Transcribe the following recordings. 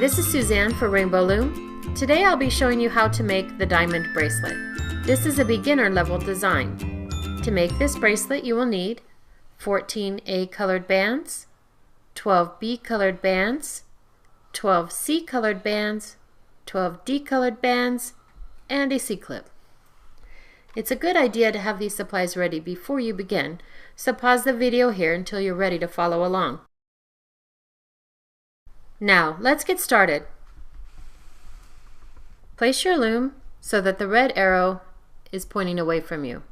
this is Suzanne for Rainbow Loom. Today I'll be showing you how to make the diamond bracelet. This is a beginner level design. To make this bracelet you will need 14 A colored bands, 12 B colored bands, 12 C colored bands, 12 D colored bands, and a C-clip. It's a good idea to have these supplies ready before you begin, so pause the video here until you're ready to follow along. Now, let's get started. Place your loom so that the red arrow is pointing away from you.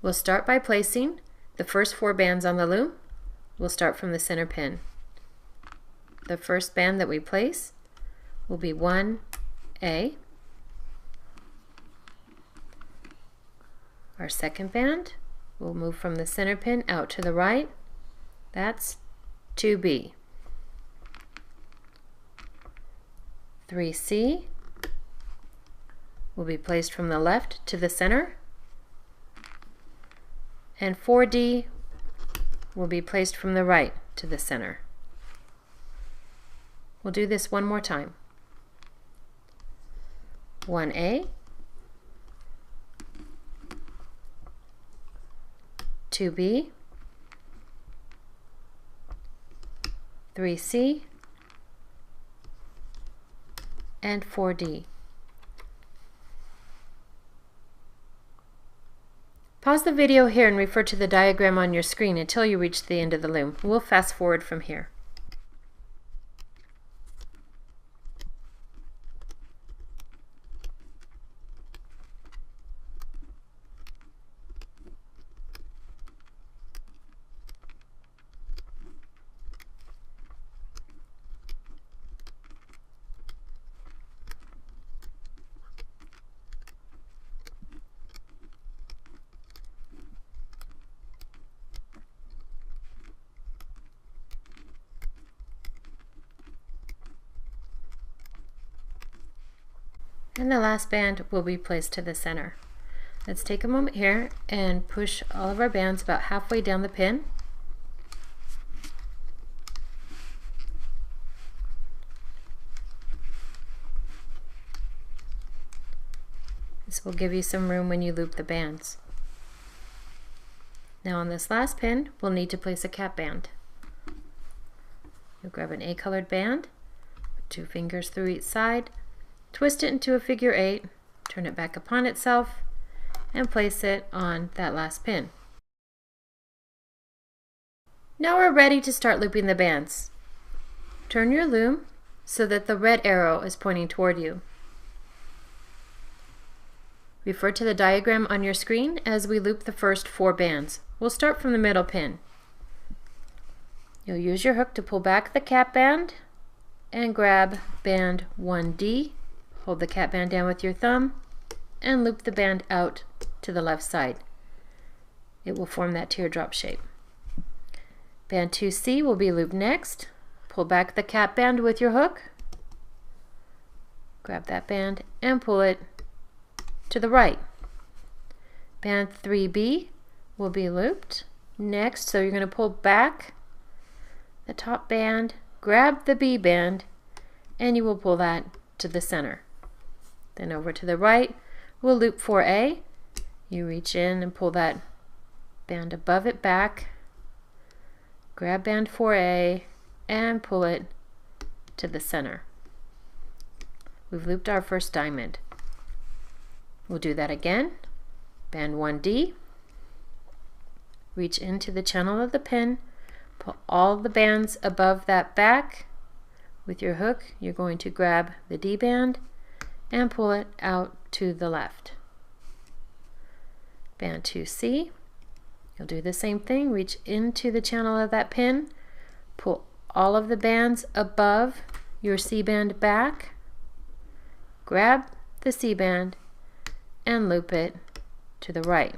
We'll start by placing the first 4 bands on the loom. We'll start from the center pin. The first band that we place will be 1A. Our second band will move from the center pin out to the right. That's 2B. 3C will be placed from the left to the center, and 4D will be placed from the right to the center. We'll do this one more time. 1A, 2B, 3C, and 4D. Pause the video here and refer to the diagram on your screen until you reach the end of the loom. We'll fast forward from here. And the last band will be placed to the center. Let's take a moment here and push all of our bands about halfway down the pin. This will give you some room when you loop the bands. Now on this last pin, we'll need to place a cap band. You'll grab an A colored band, put 2 fingers through each side, twist it into a figure 8, turn it back upon itself, and place it on that last pin. Now we're ready to start looping the bands. Turn your loom so that the red arrow is pointing toward you. Refer to the diagram on your screen as we loop the first 4 bands. We'll start from the middle pin. You'll use your hook to pull back the cap band and grab band 1D. Hold the cap band down with your thumb and loop the band out to the left side. It will form that teardrop shape. Band 2C will be looped next. Pull back the cap band with your hook. Grab that band and pull it to the right. Band 3B will be looped next, so you're going to pull back the top band, grab the B band, and you will pull that to the center. Then over to the right, we'll loop 4A. You reach in and pull that band above it back, grab band 4A, and pull it to the center. We've looped our first diamond. We'll do that again. Band 1D. Reach into the channel of the pin, pull all the bands above that back. With your hook, you're going to grab the D band and pull it out to the left. Band 2C, you'll do the same thing. Reach into the channel of that pin, pull all of the bands above your C band back, grab the C band, and loop it to the right.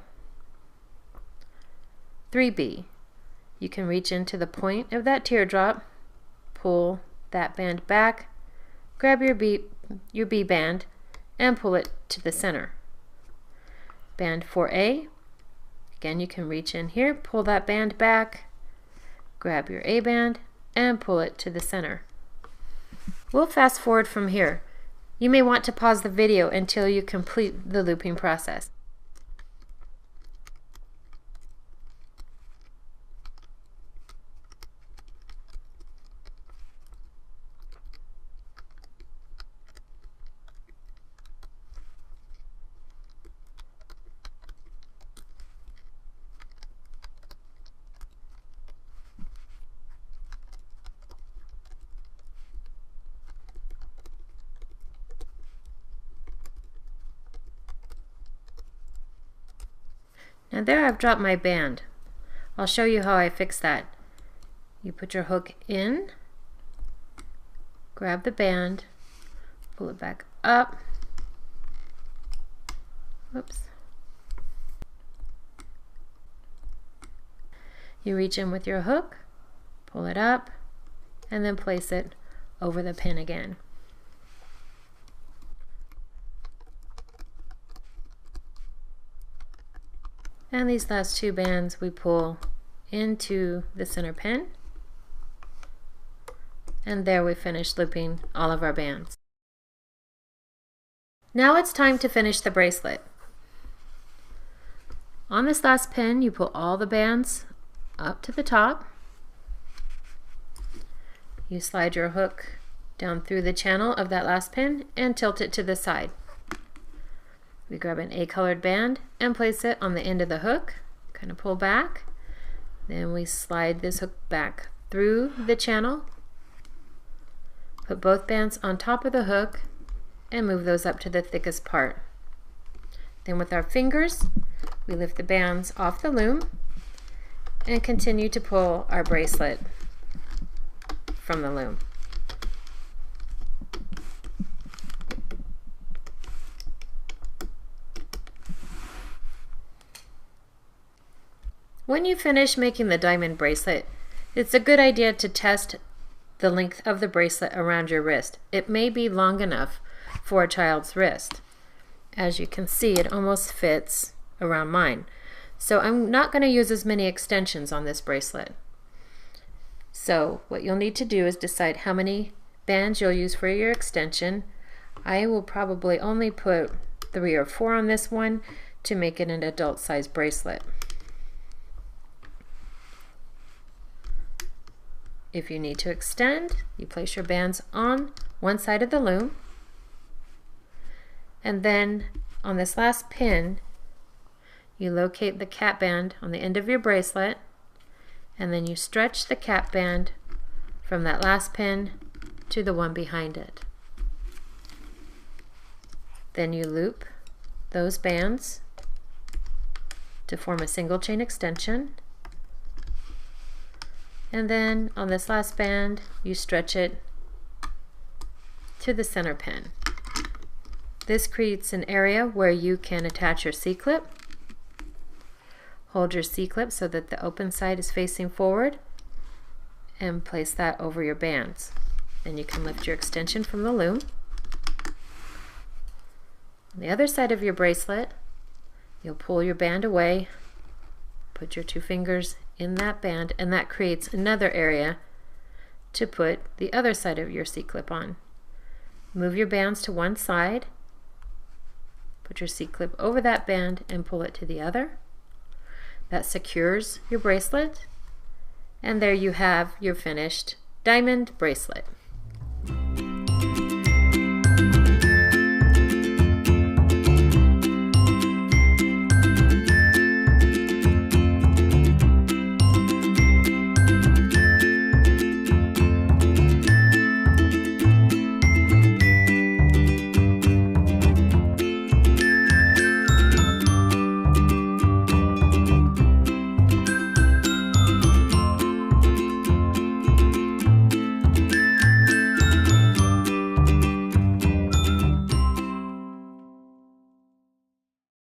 3B, you can reach into the point of that teardrop, pull that band back, grab your B band, and pull it to the center. Band 4A, again you can reach in here, pull that band back, grab your A band, and pull it to the center. We'll fast forward from here. You may want to pause the video until you complete the looping process. Now there I've dropped my band. I'll show you how I fix that. You put your hook in, grab the band, pull it back up. Whoops. You reach in with your hook, pull it up, and then place it over the pin again. And these last two bands we pull into the center pin. And there we finish looping all of our bands. Now it's time to finish the bracelet. On this last pin, you pull all the bands up to the top. You slide your hook down through the channel of that last pin and tilt it to the side. We grab an A-colored band and place it on the end of the hook, kind of pull back. Then we slide this hook back through the channel, put both bands on top of the hook, and move those up to the thickest part. Then with our fingers, we lift the bands off the loom and continue to pull our bracelet from the loom. When you finish making the diamond bracelet, it's a good idea to test the length of the bracelet around your wrist. It may be long enough for a child's wrist. As you can see, it almost fits around mine. So I'm not going to use as many extensions on this bracelet. So what you'll need to do is decide how many bands you'll use for your extension. I will probably only put 3 or 4 on this one to make it an adult size bracelet. If you need to extend, you place your bands on one side of the loom, and then on this last pin you locate the cap band on the end of your bracelet, and then you stretch the cap band from that last pin to the one behind it. Then you loop those bands to form a single chain extension. And then on this last band, you stretch it to the center pin. This creates an area where you can attach your C-clip. Hold your C-clip so that the open side is facing forward and place that over your bands. Then you can lift your extension from the loom. On the other side of your bracelet, you'll pull your band away, put your 2 fingers in that band, and that creates another area to put the other side of your C-clip on. Move your bands to one side, put your C-clip over that band and pull it to the other. That secures your bracelet, and there you have your finished diamond bracelet.